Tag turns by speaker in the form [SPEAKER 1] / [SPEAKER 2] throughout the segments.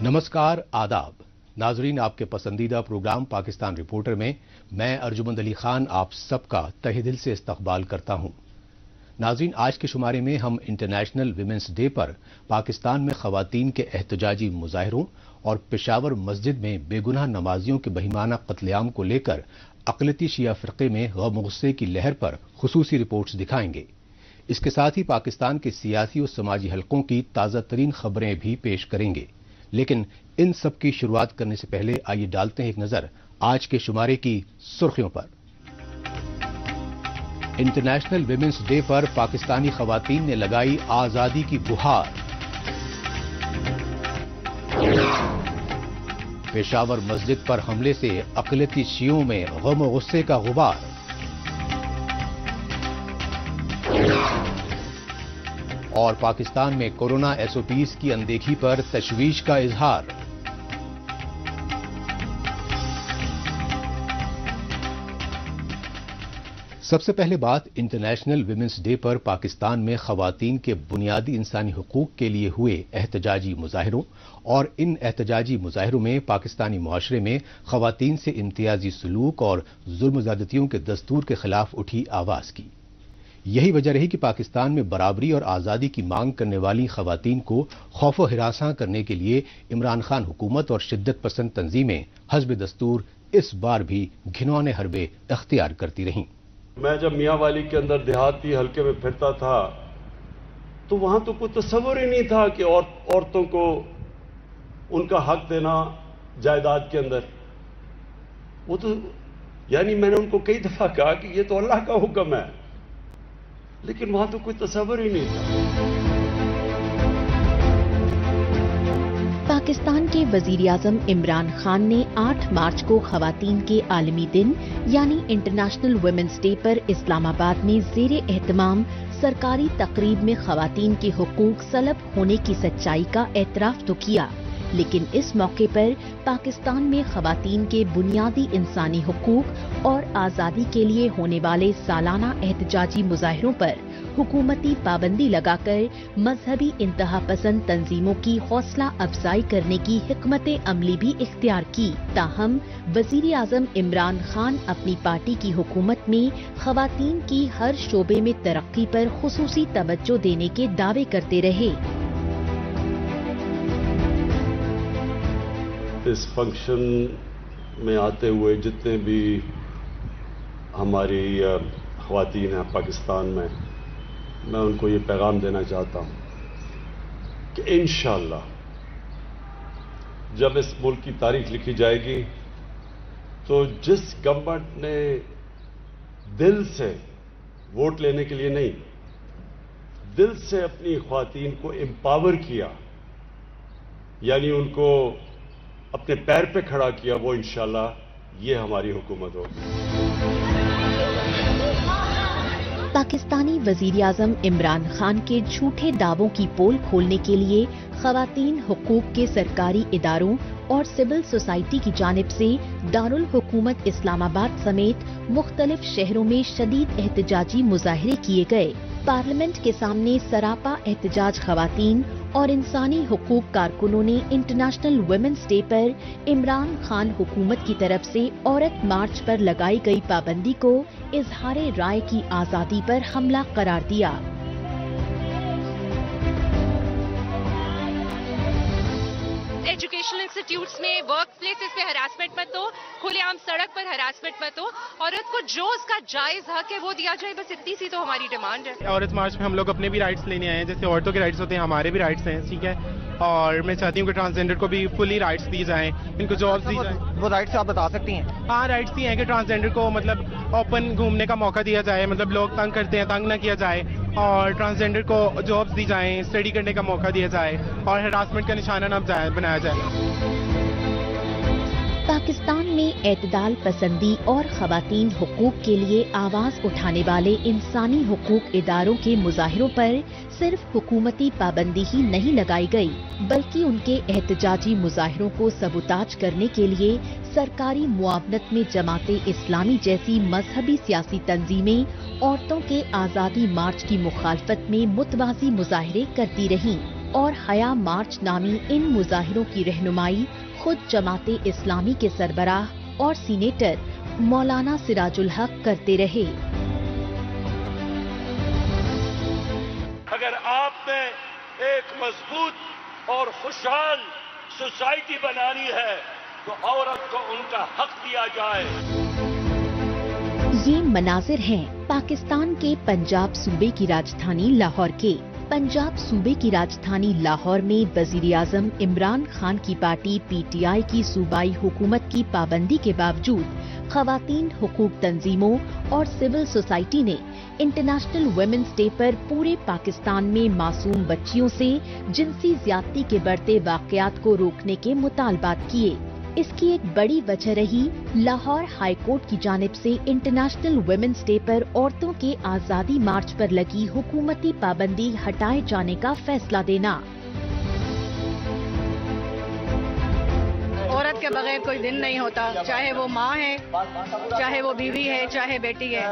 [SPEAKER 1] नमस्कार, आदाब। नाजरीन, आपके पसंदीदा प्रोग्राम पाकिस्तान रिपोर्टर में मैं अर्जुमंद अली खान आप सबका तहे दिल से इस्तकबाल करता हूं। नाजरीन, आज के शुमारे में हम इंटरनेशनल विमेंस डे पर पाकिस्तान में खवातीन के एहतजाजी मुजाहरों और पेशावर मस्जिद में बेगुनाह नमाजियों के बहिमाना कत्लेआम को लेकर अक़लियती शिया फ़िरक़े में गम गुस्से की लहर पर खुसूसी रिपोर्ट्स दिखाएंगे। इसके साथ ही पाकिस्तान के सियासी और समाजी हलकों की ताज़ा तरीन खबरें भी पेश करेंगे। लेकिन इन सब की शुरुआत करने से पहले आइए डालते हैं एक नजर आज के शुमारे की सुर्खियों पर। इंटरनेशनल विमेंस डे पर पाकिस्तानी खवातीन ने लगाई आजादी की गुहार। पेशावर मस्जिद पर हमले से अक़लियती शियों में गम और गुस्से का गुबार। और पाकिस्तान में कोरोना एसओपीज की अनदेखी पर तशवीश का इजहार। सबसे पहले बात इंटरनेशनल विमेंस डे पर पाकिस्तान में खवातीन के बुनियादी इंसानी हुकूक के लिए हुए एहतजाजी मुजाहरों और इन एहतजाजी मुजाहरों में पाकिस्तानी मुआशरे में खवातीन से इम्तियाजी सलूक और जुल्म ज़्यादतियों के दस्तूर के खिलाफ उठी आवाज की। यही वजह रही कि पाकिस्तान में बराबरी और आज़ादी की मांग करने वाली खवातीन को खौफ व हिरासा करने के लिए इमरान खान हुकूमत और शिद्दत पसंद तंजीमें हस्ब दस्तूर इस बार भी घिनौने हरबे अख्तियार करती रहीं।
[SPEAKER 2] मैं जब मियाँ वाली के अंदर देहाती हल्के में फिरता था तो वहां तो कोई तस्वर ही नहीं था कि औरतों को उनका हक देना जायदाद के अंदर। वो तो यानी मैंने उनको कई दफा कहा कि ये तो अल्लाह का हुक्म है, लेकिन वहां तो कोई तस्वर ही नहीं था।
[SPEAKER 3] पाकिस्तान के वजीर आजम इमरान खान ने 8 मार्च को खवातीन के आलमी दिन यानी इंटरनेशनल वुमेन्स डे पर इस्लामाबाद में ज़ेरे एहतमाम सरकारी तकरीब में खवातीन के हुकूक सलब होने की सच्चाई का एतराफ तो किया, लेकिन इस मौके पर पाकिस्तान में खवातीन के बुनियादी इंसानी हुकूक और आज़ादी के लिए होने वाले सालाना एहतजाजी मुजाहरों पर हुकूमती पाबंदी लगाकर मजहबी इंतहा पसंद तंजीमों की हौसला अफजाई करने की हिकमत अमली भी इख्तियार की। ताहम वजीर आजम इमरान खान अपनी पार्टी की हुकूमत में खवातीन की हर शोबे में तरक्की पर खुसूसी तवज्जो देने के दावे करते रहे।
[SPEAKER 2] इस फंक्शन में आते हुए जितने भी हमारी ख़वातीन हैं पाकिस्तान में, मैं उनको ये पैगाम देना चाहता हूं कि इंशाअल्लाह जब इस मुल्क की तारीख लिखी जाएगी तो जिस गवर्नमेंट ने दिल से वोट लेने के लिए नहीं, दिल से अपनी ख़वातीन को एम्पावर किया, यानी उनको अपने पैर पे खड़ा किया, वो इंशाअल्लाह ये हमारी हुकूमत होगी।
[SPEAKER 3] पाकिस्तानी वजीर आजम इमरान खान के झूठे दावों की पोल खोलने के लिए खवातीन हुकूक के सरकारी इदारों और सिविल सोसाइटी की जानिब से दारुल हुकूमत इस्लामाबाद समेत मुख्तलिफ शहरों में शदीद एहतजाजी मुजाहरे किए गए। पार्लियामेंट के सामने सरापा एहतजाज खवातीन और इंसानी हुकूक कारकुनों ने इंटरनेशनल वुमेन्स डे पर इमरान खान हुकूमत की तरफ से औरत मार्च पर लगाई गई पाबंदी को इजहारे राय की आजादी पर हमला करार दिया।
[SPEAKER 4] एजुकेशनल इंस्टीट्यूट्स में, वर्क प्लेसेस पे हरासमेंट मत हो, खुलेआम सड़क पर हरासमेंट मत हो, औरत को जो उसका जायज हक है वो दिया जाए, बस इतनी सी तो हमारी डिमांड है।
[SPEAKER 5] औरत मार्च में हम लोग अपने भी राइट्स लेने आए हैं, जैसे औरतों के राइट्स होते हैं हमारे भी राइट्स हैं, ठीक है। और मैं चाहती हूँ कि ट्रांसजेंडर को भी फुली राइट्स दी जाएं, इनको जॉब्स दी जाएं।
[SPEAKER 6] वो राइट्स आप बता सकती हैं?
[SPEAKER 5] हाँ, राइट्स ही हैं कि ट्रांसजेंडर को मतलब ओपन घूमने का मौका दिया जाए, मतलब लोग तंग करते हैं तंग ना किया जाए, और ट्रांसजेंडर को जॉब्स दी जाएं, स्टडी करने का मौका दिया जाए और हरासमेंट का निशाना न बनाया जाए।
[SPEAKER 3] पाकिस्तान में एतदाल पसंदी और खवातीन हुकूक के लिए आवाज उठाने वाले इंसानी हुकूक इदारों के मुजाहिरों पर सिर्फ हुकूमती पाबंदी ही नहीं लगाई गई, बल्कि उनके एहतजाजी मुजाहिरों को सबूताज करने के लिए सरकारी मुआवनत में जमाते इस्लामी जैसी मजहबी सियासी तंजीमें औरतों के आज़ादी मार्च की मुखालफत में मुतवाज़ी मुजाहरे करती रहीं। اور حیا مارچ نامی ان مظاہروں کی رہنمائی خود جماعت اسلامی کے سربراہ اور سینیٹر مولانا سراج الحق کرتے رہے۔
[SPEAKER 6] اگر آپ نے ایک مضبوط اور خوشحال سوسائٹی بنانی ہے تو عورت کو ان کا حق دیا جائے۔
[SPEAKER 3] یہ مناظر ہیں پاکستان کے پنجاب صوبے کی راجدھانی لاہور کے۔ پنجاب صوبے کی راجدھانی لاہور میں وزیر اعظم عمران خان کی پارٹی پی ٹی آئی کی صوبائی حکومت کی پابندی کے باوجود خواتین حقوق تنظیموں اور سول سوسائٹی نے انٹرنیشنل ویمنز ڈے پر پورے پاکستان میں معصوم بچیوں سے جنسی زیادتی کے بڑھتے واقعات کو روکنے کے مطالبات کیے۔ اس کی ایک بڑی وجہ رہی لاہور ہائی کورٹ کی جانب سے انٹرنیشنل ویمنز ڈے پر عورتوں کے آزادی مارچ پر لگی حکومتی پابندی ہٹائے جانے کا فیصلہ دینا۔
[SPEAKER 7] عورت کے بغیر کوئی دن نہیں ہوتا، چاہے وہ ماں ہے، چاہے وہ بیوی ہے، چاہے بیٹی ہے۔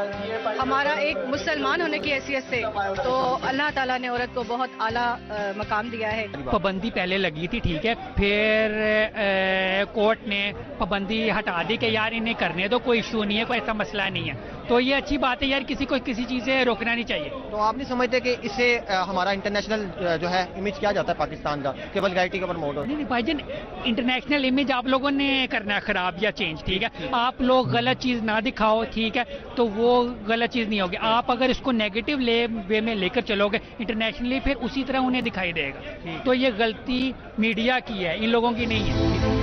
[SPEAKER 7] ہمارا ایک مسلمان ہونے کی حیثیت سے تو اللہ تعالیٰ نے عورت کو بہت اعلیٰ مقام دیا ہے۔
[SPEAKER 8] پابندی پہلے لگی تھی، ٹھیک ہے، پھر کورٹ نے پابندی ہٹا دی کہ یار انہیں کرنے دو، کوئی ایشو نہیں ہے، کوئی ایسا مسئلہ نہیں ہے۔ تو یہ اچھی بات ہے یار، کسی کو کسی چیز سے روکنا نہیں چاہیے۔
[SPEAKER 9] تو آپ نہیں سمجھتے کہ اس سے ہمارا انٹرنیشنل جو ہے امیج کیا جاتا ہے پاکستان کا کہ ولگیرٹی کا پروموٹ ہو؟
[SPEAKER 8] نہیں بھائی جان، انٹرنیشنل امیج آپ لوگوں نے کرنا ہے خراب یا چینج، ٹھیک ہے۔ آپ لوگ غلط چیز نہ دکھاؤ، ٹھیک ہے، تو وہ غلط چیز نہیں ہوگی۔ آپ اگر اس کو نیگیٹو وے میں لے کر چلو گے انٹرنیشنلی، پھر اسی طرح انہیں دکھائی دے گا۔ تو یہ غلطی میڈیا کی ہے، ان لوگوں کی نہیں ہے۔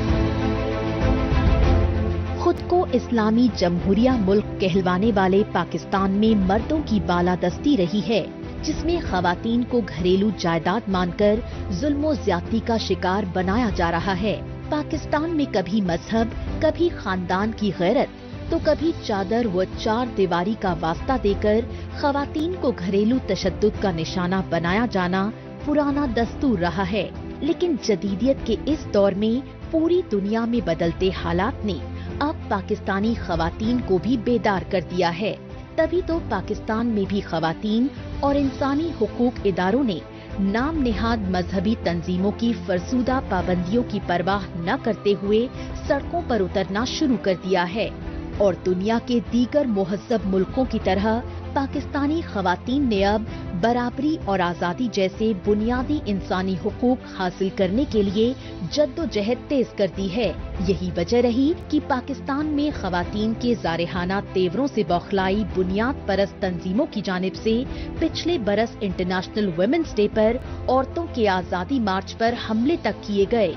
[SPEAKER 3] خود کو اسلامی جمہوریہ ملک کہلوانے والے پاکستان میں مردوں کی بالادستی رہی ہے، جس میں خواتین کو گھریلو جائیداد مان کر ظلم و زیادتی کا شکار بنایا جا رہا ہے۔ پاکستان میں کبھی مذہب، کبھی خاندان کی غیرت، تو کبھی چادر و چار دیواری کا واسطہ دے کر خواتین کو گھریلو تشدد کا نشانہ بنایا جانا پرانا دستور رہا ہے۔ لیکن جدیدیت کے اس دور میں پوری دنیا میں بدلتے حالات نے اب پاکستانی خواتین کو بھی بیدار کر دیا ہے۔ تبھی تو پاکستان میں بھی خواتین اور انسانی حقوق اداروں نے نام نہاد مذہبی تنظیموں کی فرسودہ پابندیوں کی پرواہ نہ کرتے ہوئے سڑکوں پر اترنا شروع کر دیا ہے، اور دنیا کے دیگر مہذب ملکوں کی طرح پاکستانی خواتین نے اب برابری اور آزادی جیسے بنیادی انسانی حقوق حاصل کرنے کے لیے جد و جہد تیز کر دی ہے۔ یہی وجہ رہی کہ پاکستان میں خواتین کے زارحانہ تیوروں سے بوخلائی بنیاد پرست تنظیموں کی جانب سے پچھلے برس انٹرنیشنل ویمنز ڈے پر عورتوں کے آزادی مارچ پر حملے تک کیے گئے۔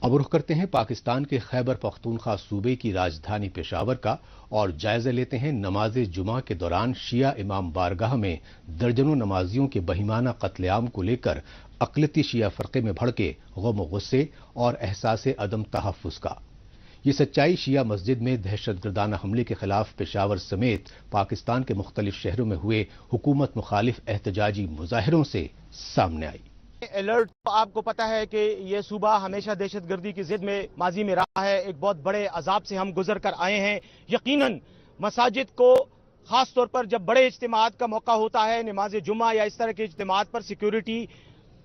[SPEAKER 1] اب رخ کرتے ہیں پاکستان کے خیبر پختونخوا صوبے کی راجدھانی پشاور کا اور جائزہ لیتے ہیں نماز جمعہ کے دوران شیعہ امام بارگاہ میں درجنوں نمازیوں کے بہیمانہ قتل عام کو لے کر اقلیتی شیعہ فرقے میں بھڑکے غم و غصے اور احساس عدم تحفظ کا۔ یہ سچائی شیعہ مسجد میں دہشت گردانہ حملے کے خلاف پشاور سمیت پاکستان کے مختلف شہروں میں ہوئے حکومت مخالف احتجاجی مظاہروں سے سامنے آئی۔
[SPEAKER 9] الرٹ آپ کو پتا ہے کہ یہ صوبہ ہمیشہ دہشت گردی کی ضد میں ماضی میں رہا ہے، ایک بہت بڑے عذاب سے ہم گزر کر آئے ہیں۔ یقیناً مساجد کو خاص طور پر جب بڑے اجتماعات کا موقع ہوتا ہے، نماز جمعہ یا اس طرح کے اجتماعات پر security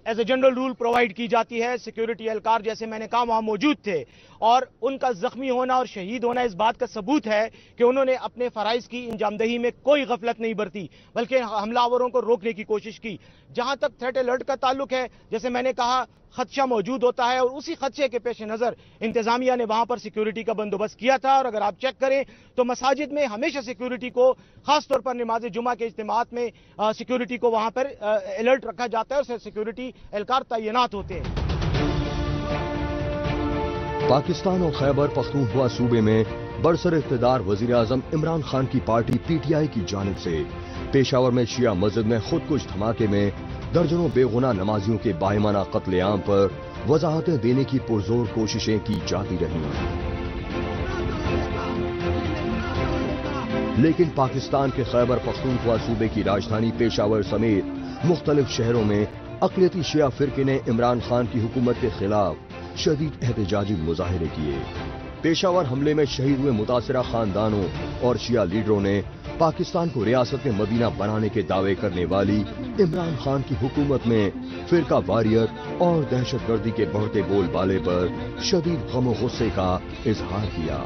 [SPEAKER 9] as a general rule provide کی جاتی ہے۔ سیکیورٹی اہلکار جیسے میں نے کہا وہاں موجود تھے، اور ان کا زخمی ہونا اور شہید ہونا اس بات کا ثبوت ہے کہ انہوں نے اپنے فرائض کی انجام دہی میں کوئی غفلت نہیں برتی، بلکہ حملہ آوروں کو روکنے کی کوشش کی۔ جہاں تک تھریٹ الرٹ کا تعلق ہے، جیسے میں نے کہا خدشہ موجود ہوتا ہے، اور اسی خدشے کے پیش نظر انتظامیہ نے وہاں پر سیکیورٹی کا بندوبست کیا تھا۔ اور اگر آپ چیک کریں تو مساجد میں ہمیشہ سیکیورٹی کو، خاص طور پر نماز جمعہ کے اجتماعات میں سیکیورٹی کو وہاں پر الرٹ رکھا جاتا ہے، اور سیکیورٹی اہلکار تعینات ہوتے ہیں۔
[SPEAKER 10] پاکستان اور خیبر پختونخوا صوبے میں برسر اقتدار وزیر اعظم عمران خان کی پارٹی پی ٹی آئی کی جانب سے پشاور میں شیعہ مسجد میں خودکش دھماکے میں درجنوں بے گناہ نمازیوں کے باہمانہ قتل عام پر وضاحتیں دینے کی پرزور کوششیں کی جاتی رہیں، لیکن پاکستان کے خیبر پختونخوا صوبے کی راجدھانی پشاور سمیت مختلف شہروں میں اقلیتی شیعہ فرقے نے عمران خان کی حکومت کے خلاف شدید احتجاجی مظاہرے کیے۔ पेशावर हमले में शहीद हुए मुतासिरा खानदानों और शिया लीडरों ने पाकिस्तान को रियासत मदीना बनाने के दावे करने वाली इमरान खान की हुकूमत में फिरका वारियत और दहशतगर्दी के बढ़ते बोलबाले पर शदीद गम और गुस्से का इजहार किया।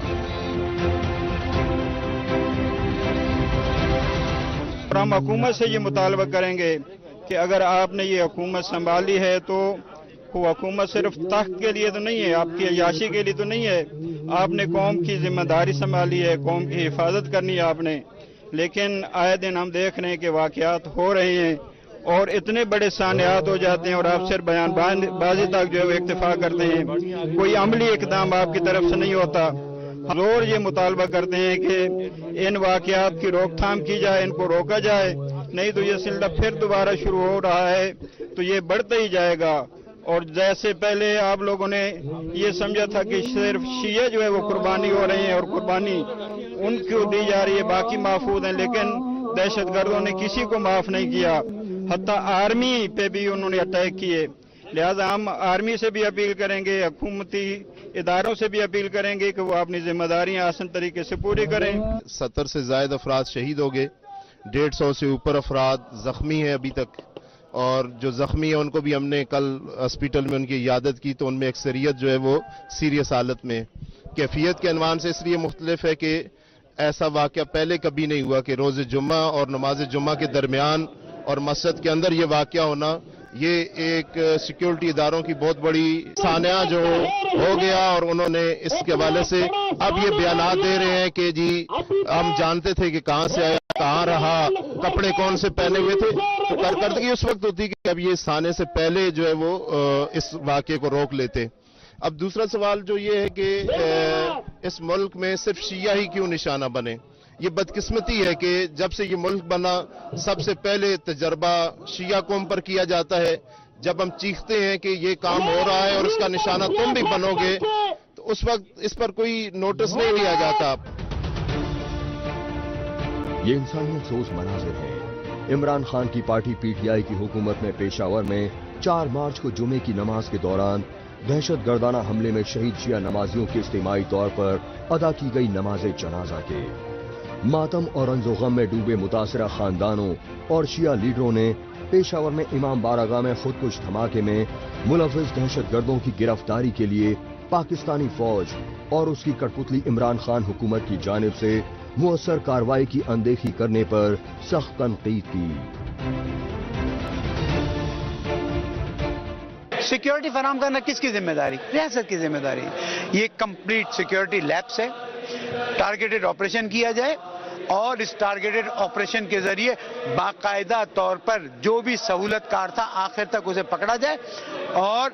[SPEAKER 11] हम हुकूमत से ये मुतालबा करेंगे कि अगर आपने ये हुकूमत संभाली है तो वो हुकूमत सिर्फ तख्त के लिए तो नहीं है, आपकी अयाशी के लिए तो नहीं है। आपने कौम की जिम्मेदारी संभाली है, कौम की हिफाजत करनी है आपने। लेकिन आए दिन हम देख रहे हैं कि वाक़यात हो रहे हैं और इतने बड़े सानियात हो जाते हैं और आप सिर्फ बयानबाजी तक जो है इक्तफा करते हैं, कोई अमली इकदाम आपकी तरफ से नहीं होता। जोर ये मुतालबा करते हैं कि इन वाक़यात की रोकथाम की जाए, इनको रोका जाए, नहीं तो ये सिलसिला फिर दोबारा शुरू हो रहा है तो ये बढ़ता ही जाएगा। और जैसे पहले आप लोगों ने ये समझा था कि सिर्फ शिया जो है वो कुर्बानी हो रहे हैं और कुर्बानी उनको दी जा रही है, बाकी महफूज हैं, लेकिन दहशतगर्दों ने किसी को माफ नहीं किया, हत्ता आर्मी पे भी उन्होंने अटैक किए। लिहाजा हम आर्मी से भी अपील करेंगे, हुकूमती इदारों से भी अपील करेंगे कि वो अपनी जिम्मेदारियां आसान तरीके से पूरी करें।
[SPEAKER 12] 70 से ज्यादा अफराद शहीद हो गए, 150 से ऊपर अफराद जख्मी हैं अभी तक, और जो जख्मी है उनको भी हमने कल हॉस्पिटल में उनकी इयादत की तो उनमें अक्सरियत जो है वो सीरियस हालत में। कैफियत के अनवान से इसलिए मुख्तलिफ है कि ऐसा वाक़या पहले कभी नहीं हुआ कि रोज़ जुम्मा और नमाज जुम्मा के दरमियान और मस्जिद के अंदर ये वाक़या होना, ये एक सिक्योरिटी इदारों की बहुत बड़ी सानिया जो हो गया। और उन्होंने इसके हवाले से अब ये बयानात दे रहे हैं कि जी हम जानते थे कि कहां से आया, कहां रहा, कपड़े कौन से पहने हुए थे। तो कारकर्दगी उस वक्त होती कि अब ये साने से पहले जो है वो इस वाक़े को रोक लेते। अब दूसरा सवाल जो ये है कि इस मुल्क में सिर्फ शिया ही क्यों निशाना बने। ये बदकिस्मती है कि जब से ये मुल्क बना सबसे पहले तजर्बा शिया कौम पर किया जाता है। जब हम चीखते हैं कि ये काम हो रहा है और इसका निशाना तुम भी बनोगे, तो उस वक्त इस पर कोई नोटिस नहीं लिया जाता।
[SPEAKER 10] ये इंसानियत सोच मनाजिर है। इमरान खान की पार्टी पीटीआई की हुकूमत में पेशावर में 4 मार्च को जुमे की नमाज के दौरान दहशतगर्दाना हमले में शहीद शिया नमाजियों के इज्तिमाई तौर पर अदा की गई नमाज जनाजा के मातम और रंजो-गम में डूबे मुतासिरा खानदानों और शिया लीडरों ने पेशावर में इमाम बारगाह में खुदकुश धमाके में मुलव्विस दहशतगर्दों की गिरफ्तारी के लिए पाकिस्तानी फौज और उसकी कठपुतली इमरान खान हुकूमत की जानिब से मुअस्सर कार्रवाई की अनदेखी करने पर सख्त तनकीद की।
[SPEAKER 13] सिक्योरिटी फराहम करना किसकी जिम्मेदारी? रियासत की जिम्मेदारी। ये कंप्लीट सिक्योरिटी लैब्स है, टारगेटेड ऑपरेशन किया जाए और इस टारगेटेड ऑपरेशन के जरिए बाकायदा तौर पर जो भी सहूलतकार था आखिर तक उसे पकड़ा जाए और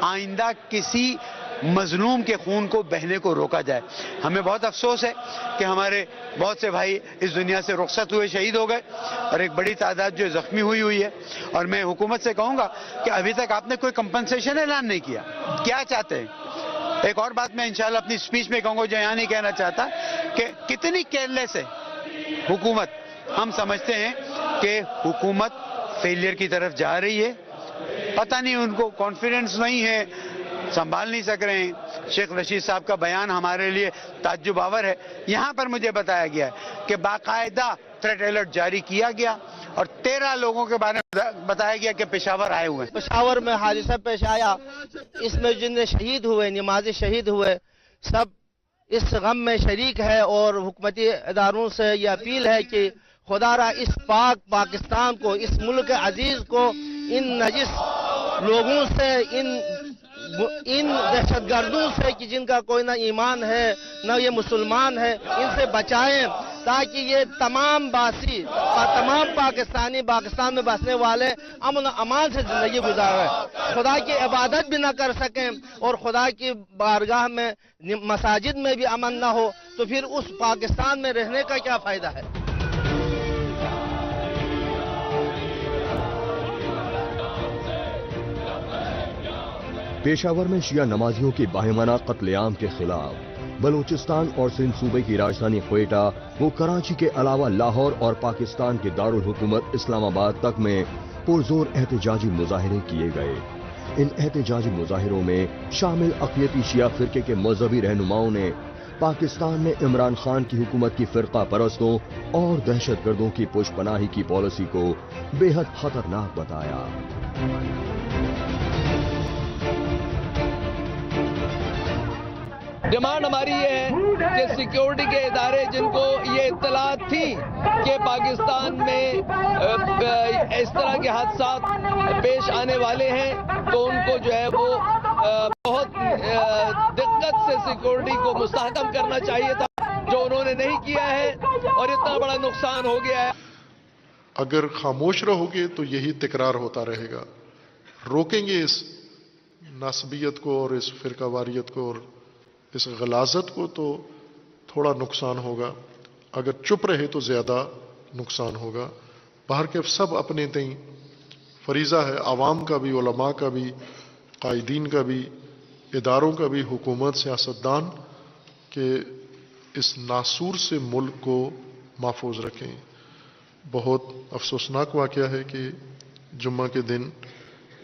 [SPEAKER 13] आइंदा किसी मजलूम के खून को बहने को रोका जाए। हमें बहुत अफसोस है कि हमारे बहुत से भाई इस दुनिया से रुखसत हुए, शहीद हो गए और एक बड़ी तादाद जो जख्मी हुई है। और मैं हुकूमत से कहूंगा कि अभी तक आपने कोई कंपनसेशन ऐलान नहीं किया। क्या चाहते हैं? एक और बात मैं इंशाल्लाह अपनी स्पीच में कहूंगा, जो यहाँ नहीं कहना चाहता, कि कितनी केयरलेस है हुकूमत। हम समझते हैं कि हुकूमत फेलियर की तरफ जा रही है, पता नहीं उनको कॉन्फिडेंस नहीं है, संभाल नहीं सक रहे हैं। शेख रशीद साहब का बयान हमारे लिए ताज्जुब आवर है। यहाँ पर मुझे बताया गया है कि बाकायदा थ्रेट अलर्ट जारी किया गया और 13 लोगों के बारे में बताया गया कि पेशावर आए हुए हैं।
[SPEAKER 14] पेशावर में हादसा पेश आया, इसमें जितने शहीद हुए, नमाजी शहीद हुए, सब इस गम में शरीक है। और हुकूमती इदारों से यह अपील है कि खुदारा इस पाकिस्तान को, इस मुल्क अजीज को इन नजिस लोगों से, इन दहशतगर्दों से कि जिनका कोई ना ईमान है ना ये मुसलमान है, इनसे बचाएं ताकि ये तमाम बासी और तमाम पाकिस्तानी पाकिस्तान में बसने वाले अमन अमान से जिंदगी गुजारें, खुदा की इबादत भी ना कर सकें और खुदा की बारगाह में मसाजिद में भी अमन ना हो, तो फिर उस पाकिस्तान में रहने का क्या फायदा है।
[SPEAKER 10] पेशावर में शिया नमाजियों के बाहिमाना कत्लेआम के खिलाफ बलूचिस्तान और सिंध सूबे की राजधानी क्वेटा वो कराची के अलावा लाहौर और पाकिस्तान के दारुल हुकूमत इस्लामाबाद तक में पुरजोर एहतजाजी मुजाहिरे किए गए। ان احتجاجی مظاہروں میں شامل اقلیتی شیعہ فرقے کے مذہبی رہنماؤں نے پاکستان میں عمران خان کی حکومت کی فرقہ پرستوں اور دہشت گردوں کی پش پناہی کی پالیسی کو بے حد خطرناک بتایا۔
[SPEAKER 15] ڈیمانڈ ہماری یہ ہے کہ سیکیورٹی کے ادارے جن کو یہ اطلاعات تھی کہ پاکستان میں اس طرح کے حادثات پیش آنے والے ہیں تو ان کو جو ہے وہ بہت دقت سے سیکیورٹی کو مستحکم کرنا چاہیے تھا، جو انہوں نے نہیں کیا ہے اور اتنا بڑا نقصان ہو گیا ہے۔
[SPEAKER 16] اگر خاموش رہو گے تو یہی تکرار ہوتا رہے گا۔ روکیں گے اس نسبیت کو اور اس فرقہ واریت کو اور اس غلاظت کو تو تھوڑا نقصان ہوگا، اگر چپ رہے تو زیادہ نقصان ہوگا۔ باہر کے سب اپنے تئیں فریضہ ہے، عوام کا بھی، علماء کا بھی، قائدین کا بھی، اداروں کا بھی، حکومت، سیاستدان، کہ اس ناسور سے ملک کو محفوظ رکھیں۔ بہت افسوسناک واقعہ ہے کہ جمعہ کے دن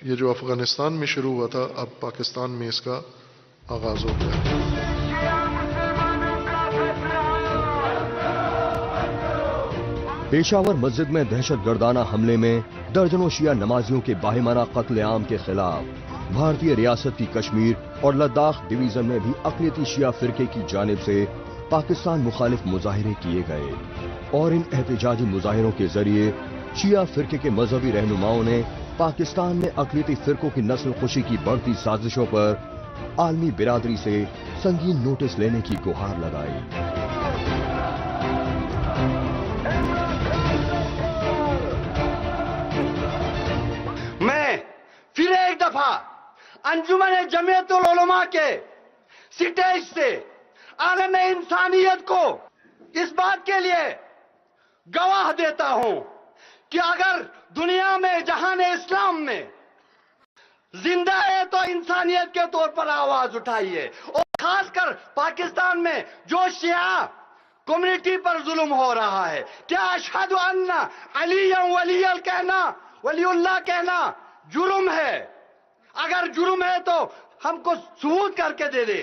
[SPEAKER 16] یہ جو افغانستان میں شروع ہوا تھا اب پاکستان میں اس کا آغاز ہو گیا۔
[SPEAKER 10] پشاور مسجد میں دہشت گردانہ حملے میں درجنوں شیعہ نمازیوں کے باہمانہ قتل عام کے خلاف بھارتی ریاستی کشمیر اور لداخ ڈویژن میں بھی اقلیتی شیعہ فرقے کی جانب سے پاکستان مخالف مظاہرے کیے گئے، اور ان احتجاجی مظاہروں کے ذریعے شیعہ فرقے کے مذہبی رہنماؤں نے پاکستان میں اقلیتی فرقوں کی نسل کشی کی بڑھتی سازشوں پر عالمی برادری سے سنگین نوٹس لینے کی گہار لگائی۔
[SPEAKER 17] میں پھر ایک دفعہ انجمن جمعیت العلماء کے سٹیج سے عالم انسانیت کو اس بات کے لیے گواہ دیتا ہوں کہ اگر دنیا میں جہان اسلام میں زندہ ہے تو انسانیت کے طور پر آواز اٹھائیے، اور خاص کر پاکستان میں جو شیعہ کمیونٹی پر ظلم ہو رہا ہے۔ کیا اشہد ان علی ولی اللہ کہنا جرم ہے؟ اگر جرم ہے تو ہم کو ثبوت کر کے دے دے۔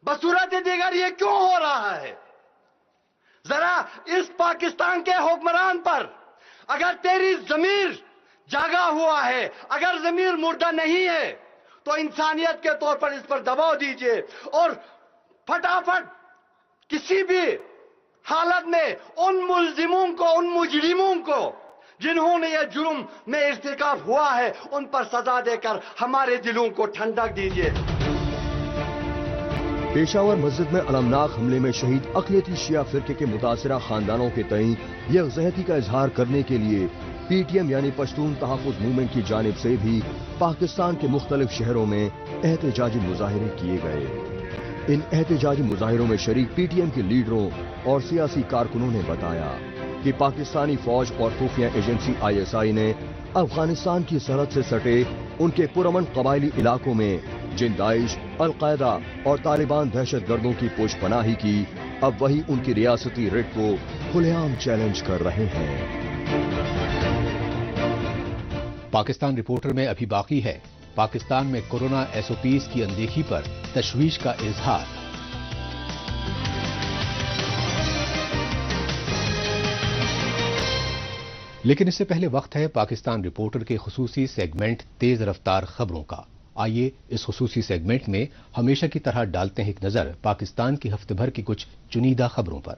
[SPEAKER 17] بصورت دیگر یہ کیوں ہو رہا ہے؟ ذرا اس پاکستان کے حکمران پر اگر تیری ضمیر جاگا ہوا ہے، اگر ضمیر مردہ نہیں ہے تو انسانیت کے طور پر اس پر دباؤ دیجئے، اور پھٹافٹ کسی بھی حالت میں ان ملزموں کو، ان مجرموں کو جنہوں نے یہ جرم میں ارتکاب ہوا ہے ان پر سزا دے کر ہمارے دلوں کو ٹھنڈک دیجئے۔
[SPEAKER 10] پشاور مسجد میں المناک حملے میں شہید اقلیتی شیعہ فرقے کے متاثرہ خاندانوں کے تئیں یکجہتی کا اظہار کرنے کے لیے پی ٹی ایم یعنی پشتون تحفظ موومنٹ کی جانب سے بھی پاکستان کے مختلف شہروں میں احتجاجی مظاہرے کیے گئے۔ ان احتجاجی مظاہروں میں شریک پی ٹی ایم کے لیڈروں اور سیاسی کارکنوں نے بتایا کہ پاکستانی فوج اور خفیہ ایجنسی آئی ایس آئی نے افغانستان کی سرحد سے سٹے ان کے پرامن قبائلی علاقوں میں جن داعش، القاعدہ اور طالبان دہشت گردوں کی پوش پناہی کی، اب وہی ان کی ریاستی ریٹ کو کھلے عام چیلنج کر رہے ہیں۔
[SPEAKER 1] پاکستان رپورٹر میں ابھی باقی ہے پاکستان میں کورونا ایس او پیز کی اندیکھی پر تشویش کا اظہار۔ لیکن اس سے پہلے وقت ہے پاکستان رپورٹر کے خصوصی سیگمنٹ تیز رفتار خبروں کا۔ آئیے اس خصوصی سیگمنٹ میں ہمیشہ کی طرح ڈالتے ہیں ایک نظر پاکستان کی ہفتے بھر کی کچھ چنیدہ خبروں پر۔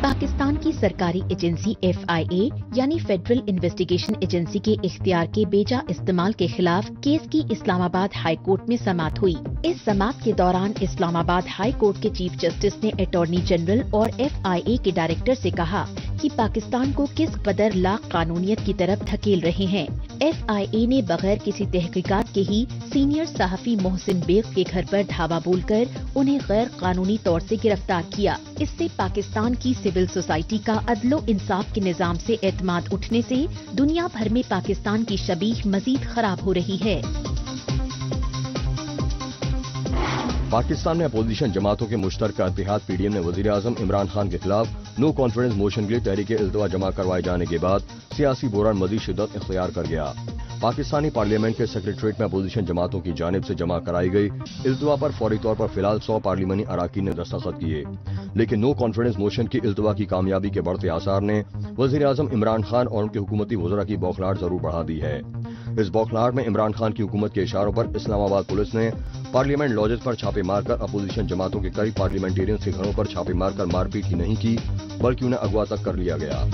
[SPEAKER 3] پاکستان کی سرکاری ایجنسی ایف آئی اے یعنی فیڈرل انویسٹیگیشن ایجنسی کے اختیار کے بیجا استعمال کے خلاف کیس کی اسلام آباد ہائی کورٹ میں سماعت ہوئی۔ اس سماعت کے دوران اسلام آباد ہائی کورٹ کے چیف جسٹس نے اٹارنی جنرل اور ایف آئی اے کے ڈائریکٹر سے کہا کہ پاکستان کو کس قدر لا قانونیت کی طرف دھکیل رہے ہیں۔ ایف آئی اے نے بغیر کسی تحقیقات کے ہی سینئر صحافی محسن بیگ کے گھر پر دھاوا بول کر انہیں غیر قانونی طور سے گرفتار کیا۔ اس سے پاکستان کی سول سوسائٹی کا عدل و انصاف کے نظام سے اعتماد اٹھنے سے دنیا بھر میں پاکستان کی شبیہ مزید خراب ہو رہی ہے۔
[SPEAKER 10] पाकिस्तान में अपोजिशन जमातों के मुश्तरका इत्तेहाद पीडीएम ने वजीर आजम इमरान खान के खिलाफ नो कॉन्फिडेंस मोशन के लिए तहरीक इल्तवा जमा करवाए जाने के बाद सियासी बहरान मजीद शिद्दत इख्तियार कर गया। पाकिस्तानी पार्लियामेंट के सेक्रेटरीट में अपोजिशन जमातों की जानिब से जमा कराई गई इल्तवा पर फौरी तौर पर फिलहाल 100 पार्लिमानी अराकीन ने दस्तखत किए, लेकिन नो कॉन्फिडेंस मोशन की इल्तवा की कामयाबी के बढ़ते आसार ने वजीर आजम इमरान खान और उनके हुकूमती वज़रा की बौखलाहट जरूर बढ़ा दी है। इस बौखलाहट में इमरान खान की हुकूमत के इशारों पर इस्लामाबाद पुलिस ने पार्लियामेंट लॉजेस पर छापे मारकर अपोजिशन जमातों के कई पार्लियामेंटेरियंस के घरों पर छापे मारकर मारपीट ही नहीं की बल्कि उन्हें अगवा तक कर लिया गया।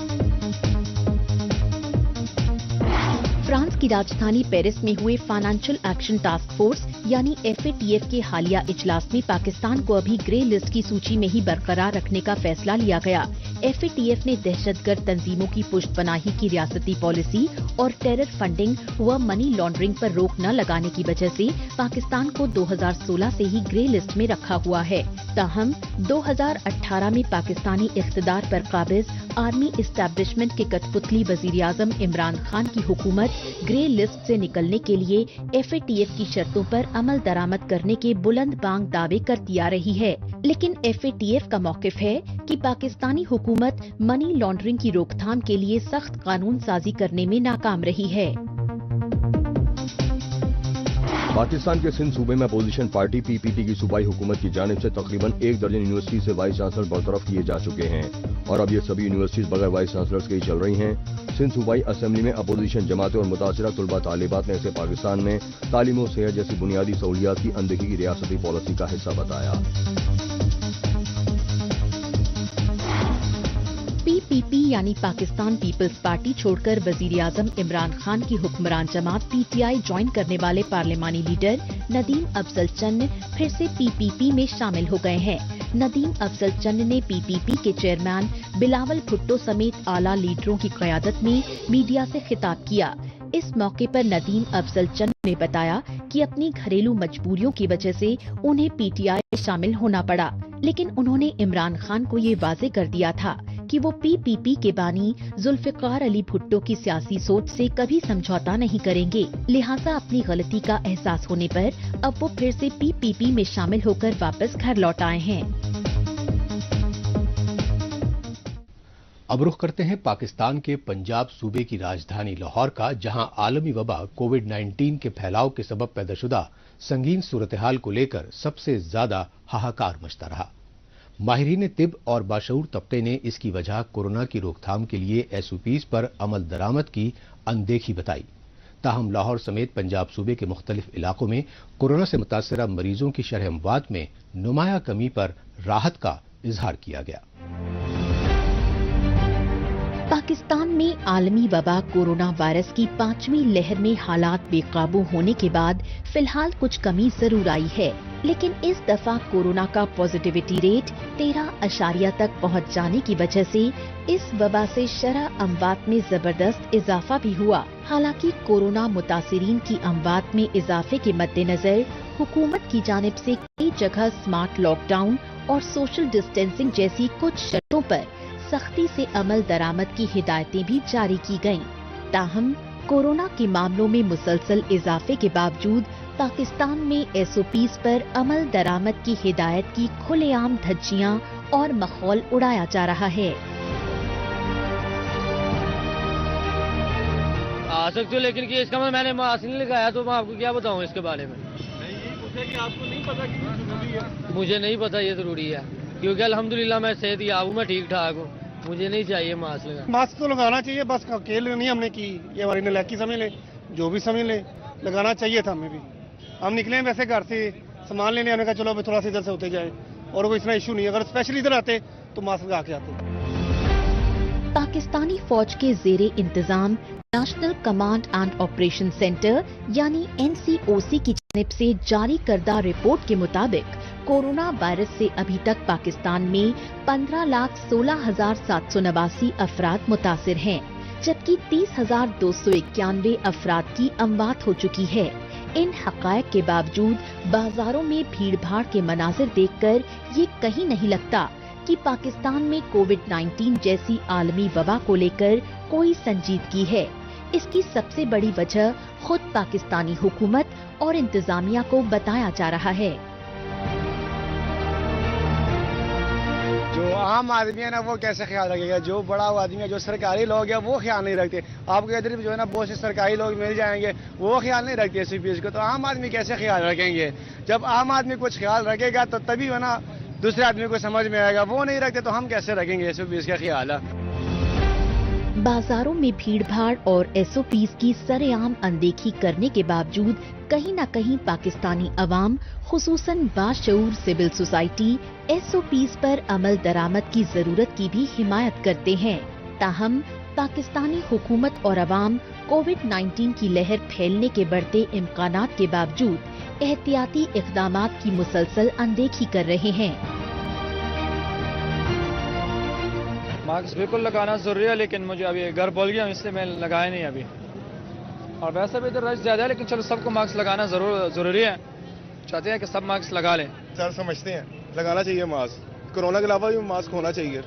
[SPEAKER 3] फ्रांस की राजधानी पेरिस में हुए फाइनेंशियल एक्शन टास्क फोर्स यानी FATF के हालिया इजलास में पाकिस्तान को अभी ग्रे लिस्ट की सूची में ही बरकरार रखने का फैसला लिया गया। FATF ने दहशतगर्द तंजीमों की पुष्टपनाही की रियासती पॉलिसी और टेरर फंडिंग व मनी लॉन्ड्रिंग पर रोक न लगाने की वजह से पाकिस्तान को 2016 से ही ग्रे लिस्ट में रखा हुआ है। ताहम 2018 में पाकिस्तानी इख्तिदार पर काबिज आर्मी इस्टेब्लिशमेंट के कठपुतली वजीर आजम इमरान खान की हुकूमत ग्रे लिस्ट से निकलने के लिए FATF की शर्तों पर अमल दरामद करने के बुलंद बांग दावे करती आ रही है, लेकिन FATF का मौकिफ है कि पाकिस्तानी हुकूमत मनी लॉन्ड्रिंग की रोकथाम के लिए सख्त कानून साजी करने में नाकाम रही है।
[SPEAKER 10] पाकिस्तान के सिंध सूबे में अपोजिशन पार्टी PPP की सूबाई हुकूमत की जानिब से तकरीबन 1 दर्जन यूनिवर्सिटी से वाइस चांसलर बरतरफ किए जा चुके हैं और अब ये सभी यूनिवर्सिटीज बगैर वाइस चांसलर्स के ही चल रही हैं। सिंध सूबाई असम्बली में अपोजिशन जमातें और मुतासिरा तलबा तालिबात ने इसे पाकिस्तान में तालीम और सेहत जैसी बुनियादी सहूलियात की अनदेखी की रियासती पॉलिसी का हिस्सा बताया।
[SPEAKER 3] PPP यानी पाकिस्तान पीपल्स पार्टी छोड़कर वजीर आजम इमरान खान की हुक्मरान जमात PTI ज्वाइन करने वाले पार्लिमानी लीडर नदीम अफजल चंद फिर से PPP में शामिल हो गए हैं। नदीम अफजल चंद ने PPP के चेयरमैन बिलावल भुट्टो समेत आला लीडरों की क़यादत में मीडिया से खिताब किया। इस मौके पर नदीम अफजल चंद ने बताया कि अपनी घरेलू मजबूरियों की वजह से उन्हें PTI में शामिल होना पड़ा, लेकिन उन्होंने इमरान खान को ये वाजे कर दिया था कि वो PPP के बानी जुल्फिकार अली भुट्टो की सियासी सोच से कभी समझौता नहीं करेंगे। लिहाजा अपनी गलती का एहसास होने पर अब वो फिर से PPP में शामिल होकर वापस घर लौट आए हैं।
[SPEAKER 1] अब रुख करते हैं पाकिस्तान के पंजाब सूबे की राजधानी लाहौर का, जहां आलमी वबा कोविड-19 के फैलाव के सबब पैदाशुदा संगीन सूरत हाल को लेकर सबसे ज्यादा हाहाकार मचता रहा। माहिरीन तिब और बाशऊर तबके ने इसकी वजह कोरोना की रोकथाम के लिए SOPs पर अमल दरामद की अनदेखी बताई। ताहम लाहौर समेत पंजाब सूबे के मुख्तलिफ इलाकों में कोरोना से मुतासरा मरीजों की शरह अमवात में नुमाया कमी पर राहत का इजहार किया गया।
[SPEAKER 3] पाकिस्तान में आलमी वबा कोरोना वायरस की 5वीं लहर में हालात बेकाबू होने के बाद फिलहाल कुछ कमी जरूर आई है, लेकिन इस दफा कोरोना का पॉजिटिविटी रेट 13 तक पहुंच जाने की वजह से इस वबा से शरह अमवात में जबरदस्त इजाफा भी हुआ। हालांकि कोरोना मुतासिरीन की अमवात में इजाफे के मद्देनजर हुकूमत की जानिब से कई जगह स्मार्ट लॉकडाउन और सोशल डिस्टेंसिंग जैसी कुछ शर्तों पर सख्ती से अमल दरामद की हिदायतें भी जारी की गयीं। ताहम कोरोना के मामलों में मुसलसल इजाफे के बावजूद पाकिस्तान में SOPs पर अमल दरामद की हिदायत की खुलेआम धज्जियां और मखौल उड़ाया जा रहा है।
[SPEAKER 18] आ सकते हो, लेकिन कि इसका मैंने मास्क नहीं लगाया तो मैं आपको क्या बताऊं इसके बारे में।
[SPEAKER 19] कि आपको नहीं पता कि जरूरी है?
[SPEAKER 18] मुझे नहीं पता ये जरूरी है, क्योंकि अल्हम्दुलिल्लाह मैं सेहतयाब हूँ, मैं ठीक ठाक हूँ, मुझे नहीं चाहिए मास्क लगाना।
[SPEAKER 19] मास्क तो लगाना चाहिए, बस अकेले नहीं हमने की, ये हमारी नलायकी समझ ले, जो भी समझ ले, लगाना चाहिए था हमें भी। हम निकले हैं वैसे घर से सामान लेने आने का, चलो अभी थोड़ा सा इधर से होते जाए, और वो इतना इशू नहीं है। अगर स्पेशली इधर आते तो मास्क लगा के आते।
[SPEAKER 3] पाकिस्तानी फौज के जेरे इंतजाम national command and operation centre यानी NCOC की जानिब से जारी करदा रिपोर्ट के मुताबिक कोरोना वायरस से अभी तक पाकिस्तान में 15,16,789 अफराद मुतासिर हैं, जबकि 30,291 अफराद की अमवात हो चुकी है। इन हक़ाइक़ के बावजूद बाजारों में भीड़ भाड़ के मनाजिर देखकर ये कहीं नहीं लगता कि पाकिस्तान में कोविड-19 जैसी आलमी वबा को लेकर कोई संजीदगी है। इसकी सबसे बड़ी वजह खुद पाकिस्तानी हुकूमत और इंतजामिया को बताया जा रहा है।
[SPEAKER 20] جو عام آدمی ہے نا وہ کیسے خیال رکھے گا؟ جو بڑا آدمی ہے، جو سرکاری لوگ ہیں وہ خیال نہیں رکھتے. آپ کو ادھر بھی جو ہے نا بہت سے سرکاری لوگ مل جائیں گے وہ خیال نہیں رکھتے اسی چیز کو. تو عام آدمی کیسے خیال رکھیں گے؟ جب عام آدمی کچھ خیال رکھے گا تو تبھی ہے نا دوسرے آدمی کو سمجھ میں آئے گا. وہ نہیں رکھتے تو ہم کیسے رکھیں گے SOPs کا خیال؟
[SPEAKER 3] بازاروں میں بھیڑ بھاڑ اور SOPs کی سرے عام اندیکھی کرنے کے باوجود کہیں نہ کہیں پاکستانی عوام خصوصاً باشعور سول سوسائٹی SOPs پر عمل درآمد کی ضرورت کی بھی حمایت کرتے ہیں. تاہم پاکستانی حکومت اور عوام کووڈ-19 کی لہر پھیلنے کے بڑھتے امکانات کے باوجود احتیاطی اقدامات کی مسلسل اندیکھی کر رہے ہیں.
[SPEAKER 21] ماسک بالکل لگانا ضروری ہے، لیکن مجھے ابھی گھر بول گیا اس سے میں لگایا نہیں ابھی. اور ویسے بھی ادھر رش زیادہ ہے، لیکن چلو سب کو ماسک لگانا ضروری ہے. چاہتے ہیں کہ سب ماسک لگا لیں.
[SPEAKER 22] سر سمجھتے ہیں لگانا چاہیے ماسک. کورونا کے علاوہ بھی ماسک ہونا چاہیے.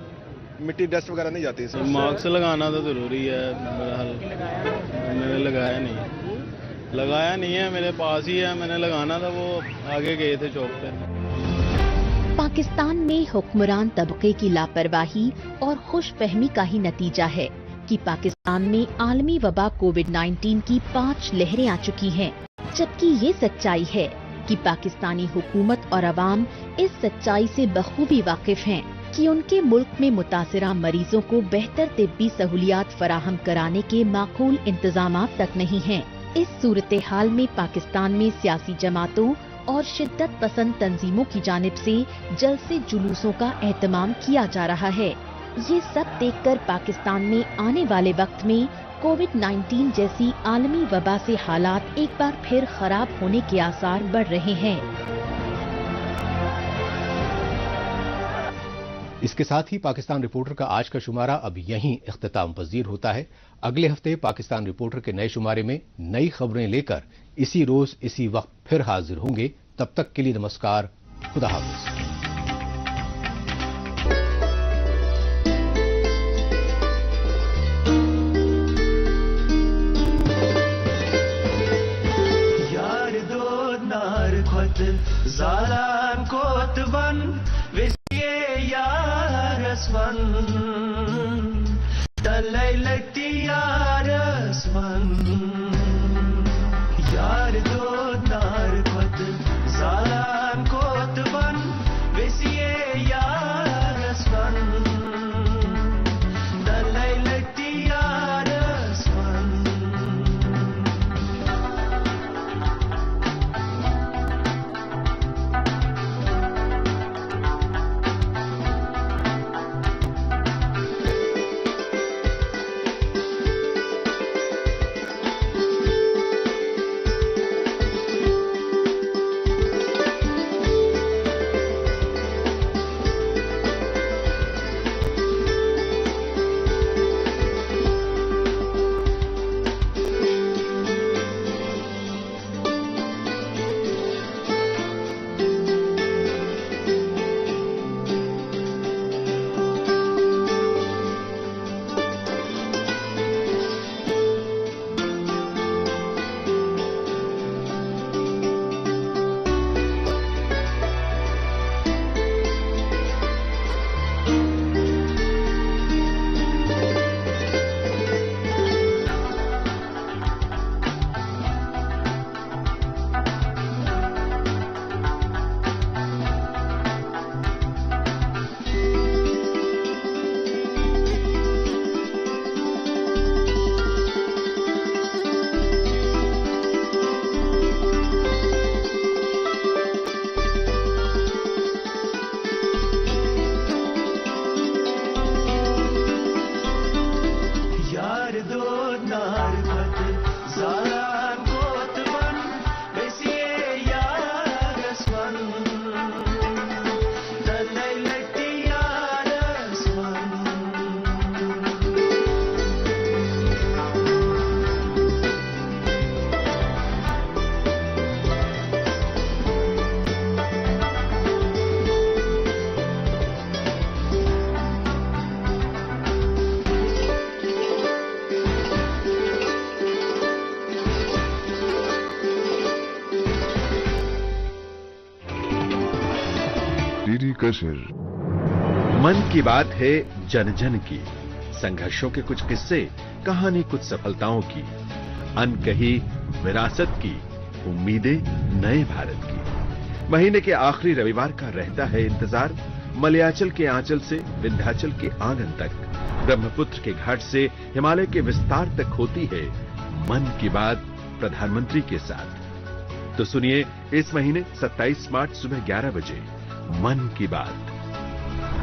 [SPEAKER 22] مٹی ڈسٹ وغیرہ نہیں جاتی.
[SPEAKER 23] ماسک لگانا تو ضروری ہے. بہرحال میں نے لگایا نہیں ہے میرے پاس ہی ہے. میں نے لگانا تھا، وہ آگے گئے تھے چوک پہ.
[SPEAKER 3] پاکستان میں حکمران طبقے کی لاپرواہی اور خوش فہمی کا ہی نتیجہ ہے کہ پاکستان میں عالمی وبا کووڈ-19 کی 5 لہریں آ چکی ہیں، جبکہ یہ سچائی ہے کہ پاکستانی حکومت اور عوام اس سچائی سے بخوبی واقف ہیں کہ ان کے ملک میں متاثرہ مریضوں کو بہتر طبی سہولیات فراہم کرانے کے معقول انتظامات تک نہیں ہیں. اس صورتحال میں پاکستان میں سیاسی جماعتوں اور شدت پسند تنظیموں کی جانب سے جلسے جلوسوں کا اہتمام کیا جا رہا ہے. یہ سب دیکھ کر پاکستان میں آنے والے وقت میں کووڈ-19 جیسی عالمی وبا سے حالات ایک بار پھر خراب ہونے کے آثار بڑھ رہے ہیں.
[SPEAKER 1] اس کے ساتھ ہی پاکستان رپورٹر کا آج کا شمارہ اب یہیں اختتام پذیر ہوتا ہے. اگلے ہفتے پاکستان رپورٹر کے نئے شمارے میں نئی خبریں لے کر اسی روز اسی وقت پھر حاضر ہوں گے. تب تک کے لیے نمسکار. خدا حافظ.
[SPEAKER 24] یار دو نار کھوت زالان کوت ون وسیے یارس ون تلے لگتی یارس ون. یار دو نار کھوت زالان کوت ون وسیے یارس ون تلے لگتی یارس ون.
[SPEAKER 25] DD Kashmir
[SPEAKER 2] मन की बात है जन जन की, संघर्षों के कुछ किस्से, कहानी कुछ सफलताओं की, अनकही विरासत की, उम्मीदें नए भारत की। महीने के आखिरी रविवार का रहता है इंतजार, मलयाचल के आंचल से विंध्याचल के आंगन तक, ब्रह्मपुत्र के घाट से हिमालय के विस्तार तक होती है मन की बात प्रधानमंत्री के साथ। तो सुनिए इस महीने 27 मार्च सुबह 11 बजे मन की बात।